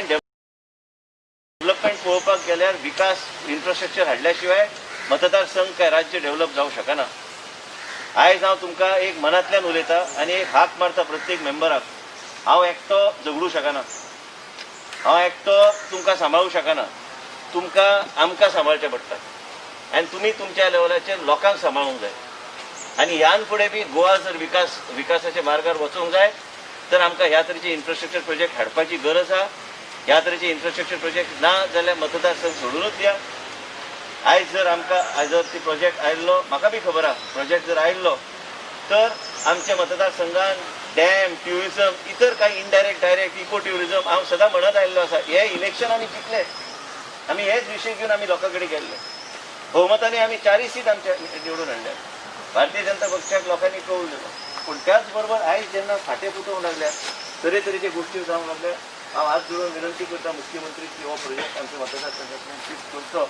Development पळोवपाक गेल्यार विकास infrastructure हाडल्याशिवाय मतदारसंघ काय राज्य डेव्हलप जावंक शकना। आयज हांव तुमकां एक मनांतल्यान उलयतां आनी एक हाक मारता प्रत्येक मेंबराक। हांव एकटो झगडूं शकना, हांव एकटो तुमकां सांबाळूंक शकना, तुमकां आमकां सांबाळचें पडटा आनी तुमी तुमच्या लेवलाचेर लोकांक सांबाळूंक जाय। आनी ह्यान फुडें बी गोवा जर विकासाच्या मार्गार वचूंक जाय तर आमकां ह्या तरेचे इन्फ्रास्ट्रक्चर प्रोजेक्ट हाडपाची गरज आसा। ह्या तरेचे इन्फ्रास्ट्रक्चर प्रोजेक्ट ना जाल्यार मतदारसंघ सोडूनच दिया। आयज जर आमकां जर ती प्रोजेक्ट आयिल्लो, म्हाका बी खबर आहा प्रोजेक्ट जर आयिल्लो तर आमच्या मतदारसंघान डॅम, ट्युरिझम, इतर काही इनडायरेक्ट डायरेक्ट इको ट्युरिझम हांव सदां म्हणत आयिल्लो आसा। हे इलेक्शन आमी जिखले, आमी हेच विशय घेवन आमी लोकां कडेन गेल्ले, भोवमतांनी आमी 4 सीट आमच्या निवडून हाडल्या। भारतीय जनता पक्षाक लोकांनी कौल दिलो, पूण त्याच बरोबर आयज जेन्ना फाटे फुटोवंक लागल्या, तरेतरेचे गोश्टी जावंक लागल्या, हांव हात जोडून विनंती करता मुख्यमंत्री की हो प्रोजेक्ट आमच्या मतदारसंघांतल्यान शिफ्ट करचो।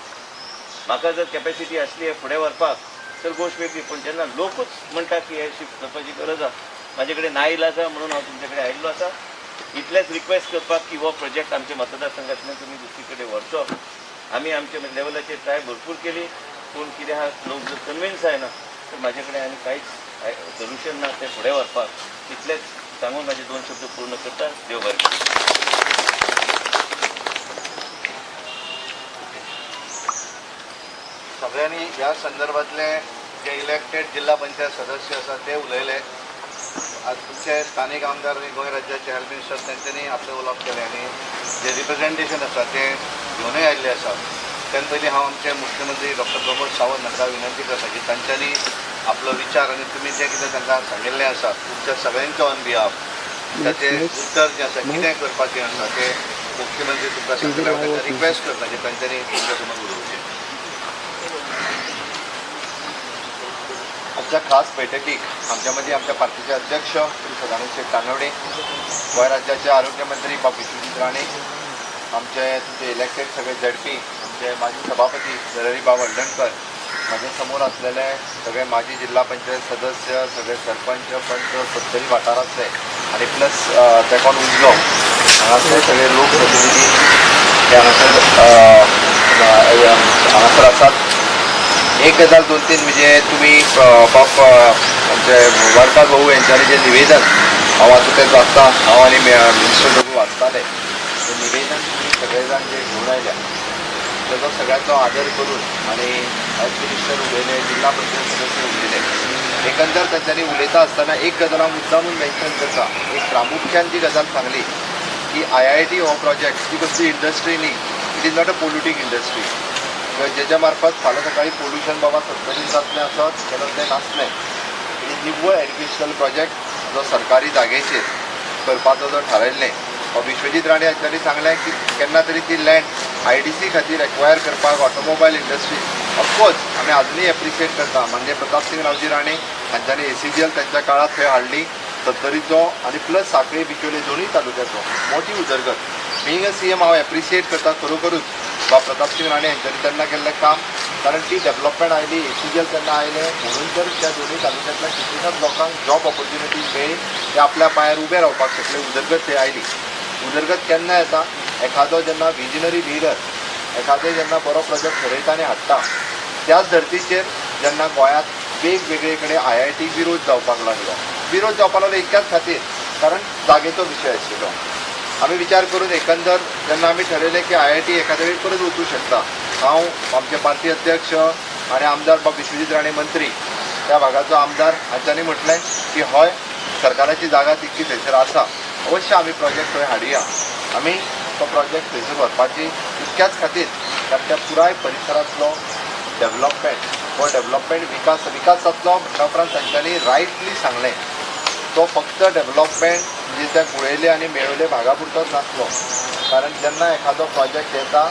म्हाका जर कॅपॅसिटी आसली फुडें व्हरपाक तर गोश्ट वेगळी, पण जेन्ना लोकूच म्हणटा की हे शिफ्ट करपाची गरज आसा, म्हाजे कडेन नाइलाज आसा म्हणून हांव तुमचे कडेन आयिल्लो आसा। इतलेंच रिक्वेस्ट करपाक की हो प्रोजेक्ट आमच्या मतदारसंघांतल्यान तुमी दुसरी कडेन व्हरचो। आमी आमच्या लेवलाचेर ट्राय भरपूर केली, पूण कितें आहा लोक जर कन्विन्स जायना तर म्हाजे कडेन आनी कांयच सोल्युशन ना ते फुडें व्हरपाक। इतलेंच सांगून म्हाजे 2 शब्द पूर्ण करता। देव बरें करूं। सगळ्यांनी ह्या संदर्भातले जे इलेक्टेड जिल्हा पंचायत सदस्य आसा ते उलयले। आज तुमचे स्थानिक आमदार आणि गोंय राज्याचे हेल्थ मिनिस्टर त्यांच्यानी आपले उलोवप केले आणि जे रिप्रेझेंटेशन आसा ते घेवनूय आयिल्ले आसा। तेन्ना पयलीं हांव आमचे मुख्यमंत्री डॉक्टर प्रमोद सावंत हांकां विनंती करता की तांच्यांनी आपलो विचार आनी तुमी जे कितें तांकां सांगिल्लें आसा तुमच्या सगळ्यांच्या ऑन बिहाफ ताचें उत्तर जें आसा कितें करपाचें आसा तें मुख्यमंत्री तुमकां सांगले। रिक्वेस्ट करता की तांच्यांनी तुमच्या समोर उलोवचें। आजच्या खास बैठकीक आमच्या मदीं आमच्या पार्टीचे अध्यक्ष श्री सदानंद शेठ कानवडे, गोंय राज्याचे आरोग्य मंत्री बाब विश्वजीत राणे, आमचे तुमचे इलेक्टेड सगळे झडपी, आमचे माजी सभापती जरहरी बाब हळदणकर, माझे समोर असलेले सगळे माजी जिल्हा पंचायत सदस्य, सगळे सरपंच, पंच, सत्तरी वाठारांतले आणि प्लस तेकोन उजलो हांगासले सगळे लोकप्रतिनिधी जे हांगासर आसात। एक गजाल 2-3 म्हणजे तुम्ही बाप आमचे वारपार भाऊ यांच्यानी जे निवेदन हांव आतां तें वाचता, हांव आनी मिनिस्टर दोगूय वाचताले ते निवेदन तुम्ही सगळेजाण जे घेवन आयल्या ताजो सगळ्यांचो आदर करून आणि हेल्थ मिनिस्टर उलयले, जिल्हा पंचायत सदस्य उलयले, एकंदर तांच्यांनी उलयता आसतना एक गजाल हांव मुद्दामून मेन्शन करता। एक प्रामुख्यान ती गजाल सांगली की IIT हो प्रोजेक्ट ही कसली इंडस्ट्री न्ही, it is not a polluting industry, जेच्या मार्फत फाल्यां सकाळी पोल्युशन बाबा सत्तरीन जातलें आसत जाल्यार तें नासलें। निव्वळ एड्युकेशनल प्रोजेक्ट जो सरकारी जागेचेर करपाचो जो थारायल्लें, विश्वजीत राणे हांच्यांनी सांगलें की केन्ना तरी ती लँड IDC खातीर एक्वायर करपाक ऑटोमोबायल इंडस्ट्री ऑफकोर्स आमी आजुनूय एप्रिशिएट करता। म्हणजे प्रताप सिंग रावजी राणे हांच्यांनी ACGL त्यांच्या काळात थंय हाडली, सत्तरीचो आणि प्लस सांखळी बिचोले दोनूय तालुक्याचो मोठी उदरगत। बिंग अ CM हांव एप्रिशिएट करता खरोखरूच बा प्रताप सिंग राणे हांच्यांनी तेन्ना केल्लें काम, कारण ती डेव्हलपमेंट आयली, ACGL तेन्ना आयलें म्हणून तर त्या दोनूय तालुक्यांतल्या कितलेशाच लोकांक जॉब ऑपॉर्च्युनिटीज मेळ्ळी, ते आपल्या पांयार उबे रावपाक शकले, उदरगत थंय आयली। उदरगत केन्ना येता, एखादो जेन्ना विजनरी लिडर एखादो जेन्ना बरो प्रोजेक्ट ठरयता आनी हाडटा, त्याच धर्तीचेर जेन्ना गोंयांत वेगवेगळे कडेन IIT विरोध जावपाक लागलो इतक्याच खातीर कारण जागेचो विशय आशिल्लो। आमी विचार करून एकंदर जेन्ना आमी ठरयलें की IIT एखाद्या वेळी परत वचूं शकता, हांव आमचे पार्टी अध्यक्ष आनी आमदार बाब विश्वजीत राणे मंत्री त्या भागाचो आमदार हांच्यांनी म्हटलें की हय सरकाराची जागा तितकी थंयसर आसा, अवश्य आमी प्रोजेक्ट थंय हाडुया। आमी तो प्रोजेक्ट थंयसर व्हरपाची इतक्याच खातीर कारण त्या पुराय परिसरांतलो डेव्हलपमेंट हो डेव्हलपमेंट विकास जातलो म्हणटा उपरांत तांच्यांनी रायटली सांगलें तो फक्त डेव्हलपमेंट म्हणजे त्या गुळेले आनी मेळयले भागा पुरतोच नासलो, कारण जेन्ना एखादो प्रोजेक्ट येता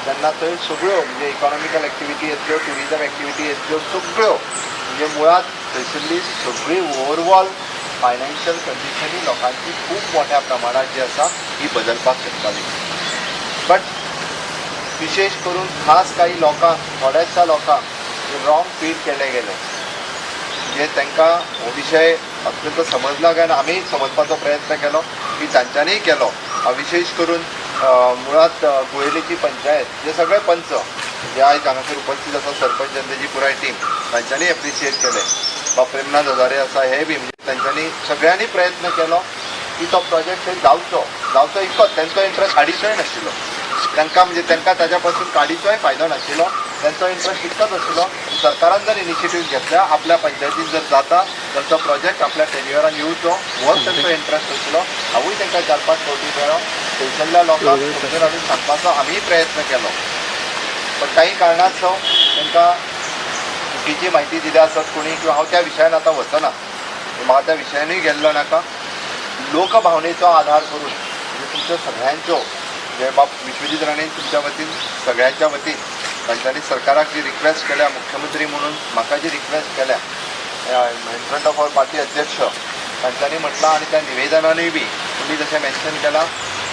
तेन्ना थंय सगळ्यो म्हणजे इकॉनॉमिकल एक्टिविटी येतल्यो, ट्युरिजम एक्टिविटी येतल्यो, सगळ्यो म्हणजे मुळात थंयसरली सगळी ओवरऑल फायनान्शियल कंडिशनी लोकांची खूब मोठ्या प्रमाणात जी आसा ही बदलपाक शकताली। बट विशेष करून खास काही लोकांक, थोड्याशा लोकांक रॉंग फीड केले गेले, जे तांकां हो विशय अत्यंत समजला काय आमी समजपाचो प्रयत्न केलो की तांच्यांनीय केलो। विशेष करून मुळात गोयलेची पंचायत जे सगळे पंच जे आयज हांगासर उपस्थित आसा सरपंच आनी तेजी पुराय टीम तांच्यांनी एप्रिशिएट केले. प्रेमनाथ हजारे आसा हे बी म्हणजे तांच्यांनी सगळ्यांनी प्रयत्न केलो की तो प्रोजेक्ट थंय जावचो इतकोच तेंचो इंट्रस्ट काडीचोय नाशिल्लो. तांकां ताज्या पासून काडीचोय फायदो नाशिल्लो. त्यांचो इंट्रस्ट इतकोच आशिल्लो सरकारान जर इनिशिएटीव घेतल्या आपल्या पंचायतीन जर जाता तर तो प्रोजेक्ट आपल्या टेन्युअरान येवचो होच तांचो इंट्रस्ट आशिल्लो. हांवूय तांकां 4-5 फावटी मेळ्ळो. थंयसरल्या लोकांक समजून हाडून सांगपाचो आमीय प्रयत्न केलो. पण काही कारणास्तव तांकां चुकीची म्हायती दिल्या आसत कोणी किंवा हांव त्या विशयान आतां वचना. म्हाका त्या विशयानूय गेल्लो नाका. लोकभावनेचो आधार करून म्हणजे तुमच्या सगळ्यांच्यो जे बाब विश्वजीत राणेन तुमच्या वतीन सगळ्यांच्या वतीन तांच्यांनी सरकाराक जी रिक्वेस्ट केल्या मुख्यमंत्री म्हणून म्हाका जी रिक्वेस्ट केल्या in front of our party अध्यक्ष तांच्यांनी म्हटलां आनी त्या निवेदनानूय बी तुमी जशें मेन्शन केलां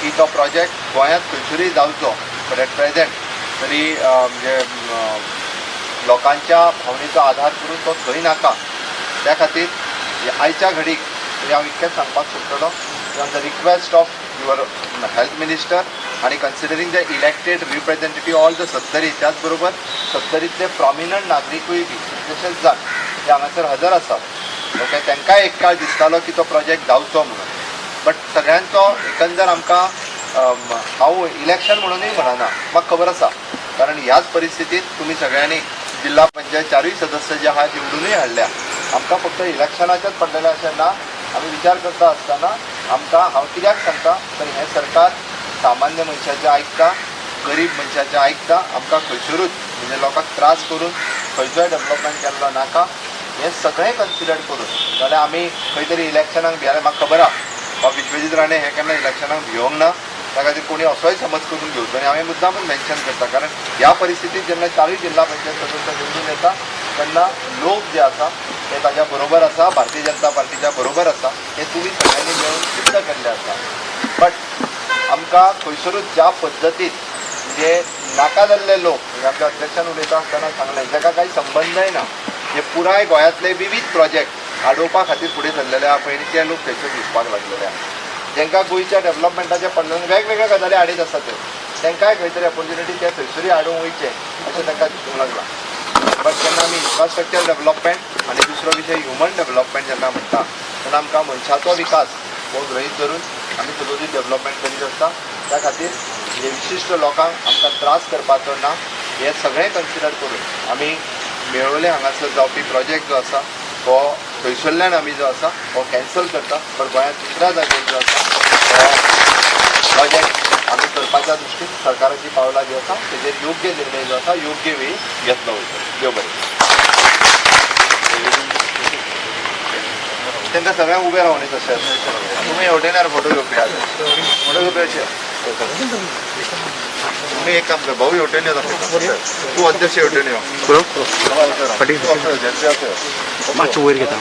की तो प्रोजेक्ट गोंयांत खंयसरूय जावचो बट एट प्रेझेंट तरी म्हणजे लोकांच्या भावनेचो आधार करून तो थंय नाका. त्या खातीर आयच्या घडीक हांव इतकेंच सांगपाक सोदतलो on the request of your health minister आणि considering the elected representative all the 70 त्याच बरोबर 70तले प्रॉमिनंट नागरिकूय बी तशेंच जाण जे हांगासर हजर आसात ओके तांकांय एक काळ दिसतालो की तो प्रोजेक्ट जावचो म्हणून. बट सगळ्यांचो एकंदर आमकां हांव इलेक्शन म्हणूनय म्हणना म्हाका खबर आसा कारण ह्याच परिस्थितीत तुमी सगळ्यांनी जिल्हा पंचायत 4 सदस्य जे आहात निवडूनय हाडल्या. आमकां फक्त इलेक्शनाचेच पडलेलें अशें ना. आमी विचार करता आसतना आमकां हांव कित्याक सांगता तर हें सरकार सामान्य मनशाचें आयकता गरीब मनशाचें आयकता. आमकां खंयसरूच म्हणजे लोकांक त्रास करून खंयचोय डेव्हलपमेंट केल्लो नाका. हें सगळें कन्सिडर करून जाल्यार आमी खंय तरी इलेक्शनाक भियाले. म्हाका खबर आहा विश्वजीत राणे हे केन्ना इलेक्शनाक भियोंक ना. त्या खातीर कोणी असोय समज करून घेवचो आनी हांवें मुद्दामूच मेन्शन करता कारण ह्या परिस्थितीत जेन्ना 40 जिल्हा पंचायत सदस्य निवडून येता तेन्ना लोक जे आसा ते ताज्या बरोबर आसा भारतीय जनता पार्टीच्या बरोबर आसा हे तुमी सगळ्यांनी मेळून सिद्ध केल्लें आसा. बट आमकां खंयसरूच ज्या पद्दतीन म्हणजे नाका जाल्ले लोक म्हणजे आमच्या अध्यक्षान उलयता आसतना सांगलें जाका काही संबंदय ना हे पुराय गोंयांतले विविध प्रोजेक्ट आडोवपा खातीर फुडें सरलेले आहा पळय ते लोक थंयसर दिसपाक लागलेले आहा. जेंकां गोंयच्या डेव्हलपमेंटाचे पडले वेगवेगळ्या गजाली हाडीत आसा त्यो तांकांय खंय तरी ऑपॉर्च्युनिटी ते थंयसरूय हाडूंक वयचे अशें तांकां दिसूंक लागलां. बट जेन्ना आमी इन्फ्रास्ट्रक्चर डेव्हलपमेंट आनी दुसरो विशय ह्युमन डेव्हलपमेंट जेन्ना म्हणटा तेन्ना आमकां मनशाचो विकास हो गृहीत धरून आमी सगळी डेव्हलपमेंट करीत आसता. त्या खातीर जे विशिश्ट लोकांक आमकां त्रास करपाचो ना हे सगळें कन्सिडर करून आमी मेळोले हांगासर जावपी प्रोजेक्ट जो आसा हो थंयसरल्यान आमी जो आसा हो कॅन्सल करता. पण गोंयांत दुसऱ्या जाग्यार जो आसा तो प्रोजेक्ट आमी करपाच्या दृश्टीन सरकाराची पावलां जी आसा तेजेर योग्य निर्णय जो आसा योग्य वेळी घेतलो वयता. देव बरें. तांकां सगळ्यांक उबे रावनी तशें तुमी हेवटेन फोटो घेवपी फोटो घेवपी अशें तुम्ही एक काम कर भाऊ हेवटेन येता तूं अध्यक्ष हेवटेन यो मातशें वयर घेता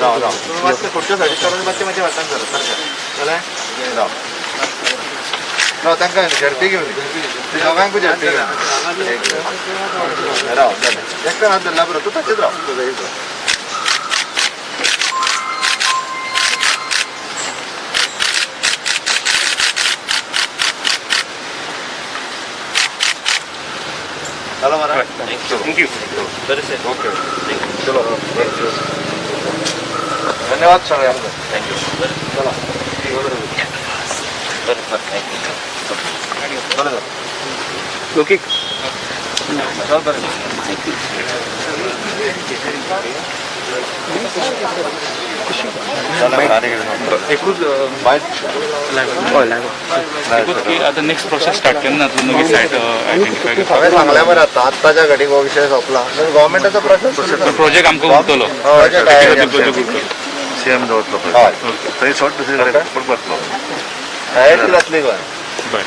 राव राव तुमी मातशें खुर्च्यो सायडीक काडून मातशें मातशें वाटान सर सारकें जालें राव राव तांकां झडपी घेवन दोगांकूय झडपी घेवन राव जालें एकटो हात धरला बरो तूं ताचेच राव. चलो महाराज थँक्यू. बरें सर. ओके चलो धन्यवाद सगळ्यांक. थँक्यू. बरें चला बरें सर थँक्यू. चला लौकिक चल बरें एकूच एकूच की आता नेक्स्ट प्रोसेस स्टार्ट केन्ना तूं नवी सायट आयडेंटिफाय करता. हांवें सांगलें मरे आतां आत्ताच्या घडीक हो विशय सोंपला गव्हर्मेंटाचो प्रोसेस प्रोजेक्ट आमकां उरतलो सीएम दवरतलो हय थंय सोड दुसरे कडेन पडपातलो जातली गोंय. बरें.